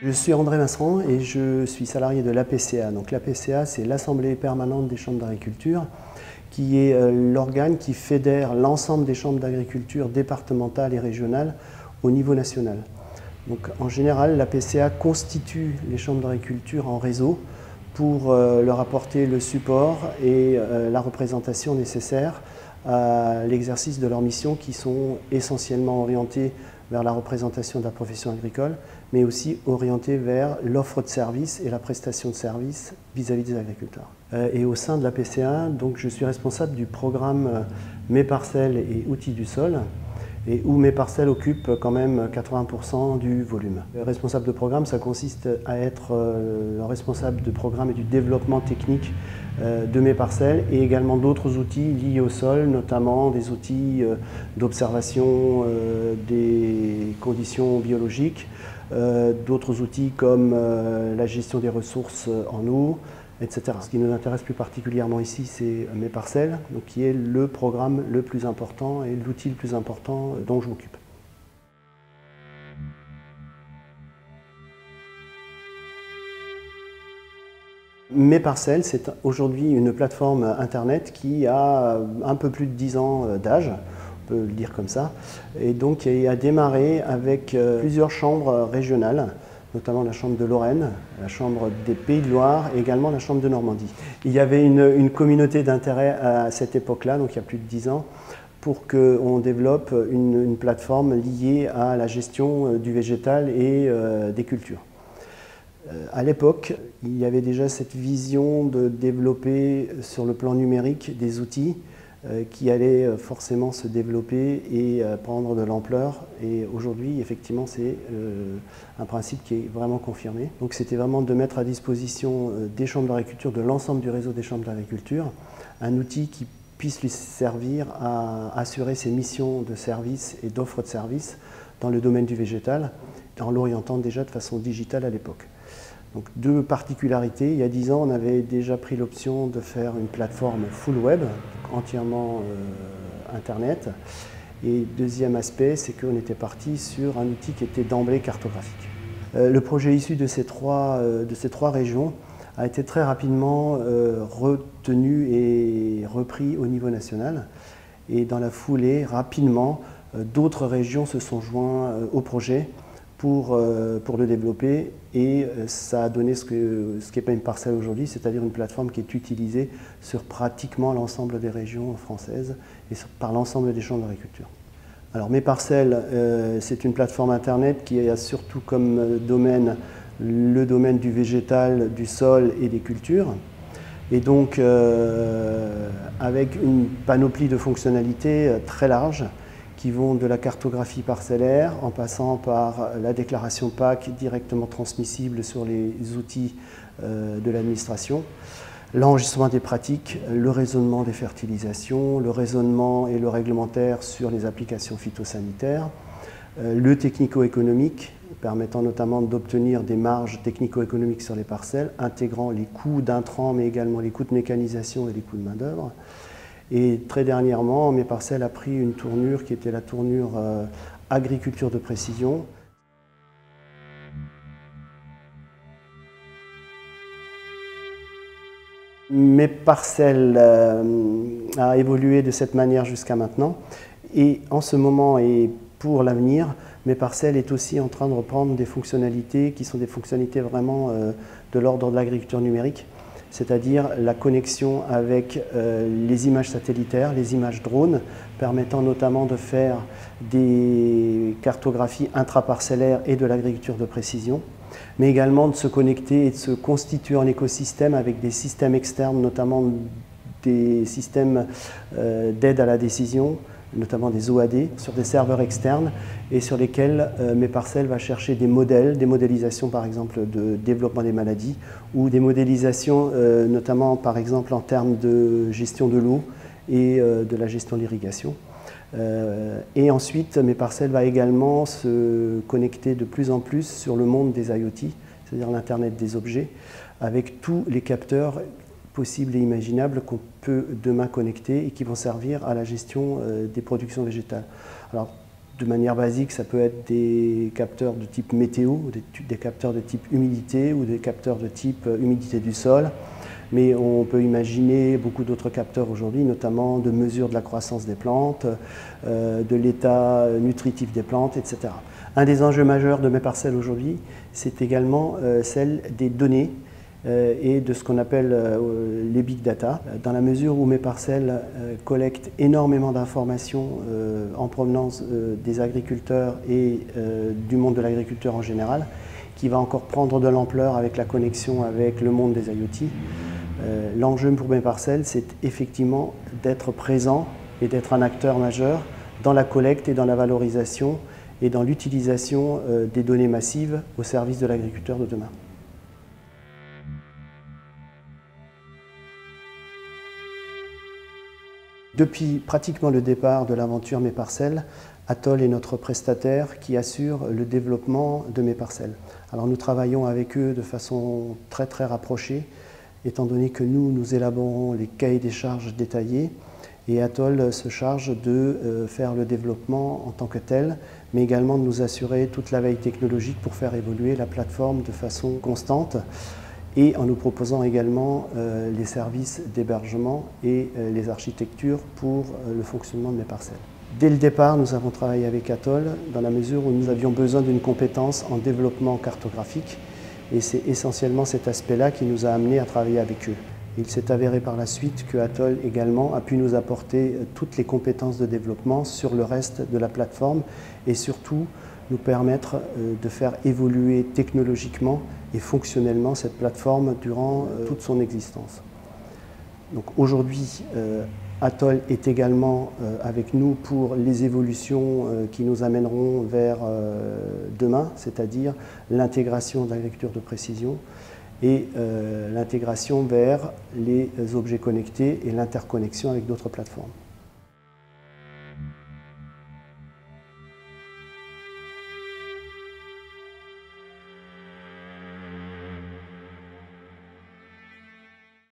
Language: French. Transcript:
Je suis André Masseran et je suis salarié de l'APCA. Donc l'APCA, c'est l'Assemblée permanente des chambres d'agriculture, qui est l'organe qui fédère l'ensemble des chambres d'agriculture départementales et régionales au niveau national. Donc en général, l'APCA constitue les chambres d'agriculture en réseau pour leur apporter le support et la représentation nécessaire à l'exercice de leurs missions qui sont essentiellement orientées vers la représentation de la profession agricole, mais aussi orientées vers l'offre de services et la prestation de services vis-à-vis des agriculteurs. Et au sein de la PCA, donc, je suis responsable du programme Mes parcelles et outils du sol, et où Mes parcelles occupent quand même 80% du volume. Le responsable de programme, ça consiste à être le responsable de programme et du développement technique de Mes parcelles et également d'autres outils liés au sol, notamment des outils d'observation des conditions biologiques, d'autres outils comme la gestion des ressources en eau, etc. Ce qui nous intéresse plus particulièrement ici, c'est Mes parcelles, donc qui est le programme le plus important et l'outil le plus important dont je m'occupe. Mes parcelles, c'est aujourd'hui une plateforme internet qui a un peu plus de 10 ans d'âge, on peut le dire comme ça, et donc qui a démarré avec plusieurs chambres régionales, notamment la chambre de Lorraine, la chambre des Pays de Loire et également la chambre de Normandie. Il y avait une communauté d'intérêt à cette époque-là, donc il y a plus de 10 ans, pour qu'on développe une plateforme liée à la gestion du végétal et des cultures. À l'époque, il y avait déjà cette vision de développer sur le plan numérique des outils qui allaient forcément se développer et prendre de l'ampleur. Et aujourd'hui, effectivement, c'est un principe qui est vraiment confirmé. Donc c'était vraiment de mettre à disposition des chambres d'agriculture, de l'ensemble du réseau des chambres d'agriculture, un outil qui puisse lui servir à assurer ses missions de service et d'offre de service dans le domaine du végétal, en l'orientant déjà de façon digitale à l'époque. Donc deux particularités. Il y a 10 ans, on avait déjà pris l'option de faire une plateforme full web, entièrement Internet. Et deuxième aspect, c'est qu'on était parti sur un outil qui était d'emblée cartographique. Le projet issu de ces trois régions a été très rapidement retenu et repris au niveau national. Et dans la foulée, rapidement, d'autres régions se sont joints au projet pour le développer, et ça a donné ce qu'est Mes parcelles aujourd'hui, c'est-à-dire une plateforme qui est utilisée sur pratiquement l'ensemble des régions françaises et par l'ensemble des chambres d'agriculture. Alors Mes parcelles, c'est une plateforme internet qui a surtout comme domaine le domaine du végétal, du sol et des cultures, et donc avec une panoplie de fonctionnalités très large, qui vont de la cartographie parcellaire en passant par la déclaration PAC directement transmissible sur les outils de l'administration, l'enregistrement des pratiques, le raisonnement des fertilisations, le raisonnement et le réglementaire sur les applications phytosanitaires, le technico-économique, permettant notamment d'obtenir des marges technico-économiques sur les parcelles, intégrant les coûts d'intrants mais également les coûts de mécanisation et les coûts de main-d'œuvre. Et très dernièrement, Mes parcelles a pris une tournure qui était la tournure agriculture de précision. Mes parcelles a évolué de cette manière jusqu'à maintenant. Et en ce moment et pour l'avenir, Mes parcelles est aussi en train de reprendre des fonctionnalités qui sont des fonctionnalités vraiment de l'ordre de l'agriculture numérique, c'est-à-dire la connexion avec les images satellitaires, les images drones, permettant notamment de faire des cartographies intraparcellaires et de l'agriculture de précision, mais également de se connecter et de se constituer en écosystème avec des systèmes externes, notamment des systèmes d'aide à la décision, notamment des OAD, sur des serveurs externes et sur lesquels Mes parcelles va chercher des modèles, des modélisations par exemple de développement des maladies ou des modélisations notamment par exemple en termes de gestion de l'eau et de la gestion de l'irrigation. Et ensuite, Mes parcelles va également se connecter de plus en plus sur le monde des IoT, c'est-à-dire l'Internet des objets, avec tous les capteurs possibles et imaginables qu'on peut demain connecter et qui vont servir à la gestion des productions végétales. Alors, De manière basique, ça peut être des capteurs de type météo, des capteurs de type humidité ou des capteurs de type humidité du sol. Mais on peut imaginer beaucoup d'autres capteurs aujourd'hui, notamment de mesure de la croissance des plantes, de l'état nutritif des plantes, etc. Un des enjeux majeurs de mes parcelles aujourd'hui, c'est également celle des données et de ce qu'on appelle les big data, dans la mesure où mes parcelles collectent énormément d'informations en provenance des agriculteurs et du monde de l'agriculture en général, qui va encore prendre de l'ampleur avec la connexion avec le monde des IoT. L'enjeu pour mes parcelles, c'est effectivement d'être présent et d'être un acteur majeur dans la collecte et dans la valorisation et dans l'utilisation des données massives au service de l'agriculteur de demain. Depuis pratiquement le départ de l'aventure Mes Parcelles, Atoll est notre prestataire qui assure le développement de Mes Parcelles. Alors nous travaillons avec eux de façon très rapprochée, étant donné que nous élaborons les cahiers des charges détaillés et Atoll se charge de faire le développement en tant que tel, mais également de nous assurer toute la veille technologique pour faire évoluer la plateforme de façon constante et en nous proposant également les services d'hébergement et les architectures pour le fonctionnement de Mes Parcelles. Dès le départ, nous avons travaillé avec Atoll dans la mesure où nous avions besoin d'une compétence en développement cartographique et c'est essentiellement cet aspect-là qui nous a amenés à travailler avec eux. Il s'est avéré par la suite que Atoll également a pu nous apporter toutes les compétences de développement sur le reste de la plateforme et surtout nous permettre de faire évoluer technologiquement et fonctionnellement cette plateforme durant toute son existence. Donc aujourd'hui, Atoll est également avec nous pour les évolutions qui nous amèneront vers demain, c'est-à-dire l'intégration de l'agriculture de précision et l'intégration vers les objets connectés et l'interconnexion avec d'autres plateformes.